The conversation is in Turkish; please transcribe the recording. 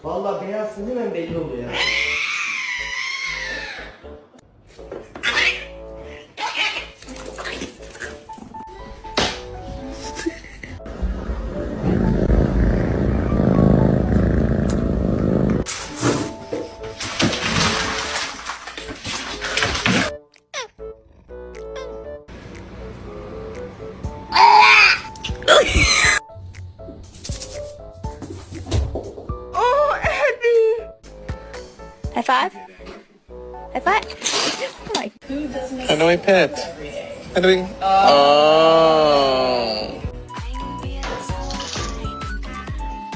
Vallahi beyazsın hemen belli oluyor ya. High five. High five. Ano may pet? Ano yung... Oh.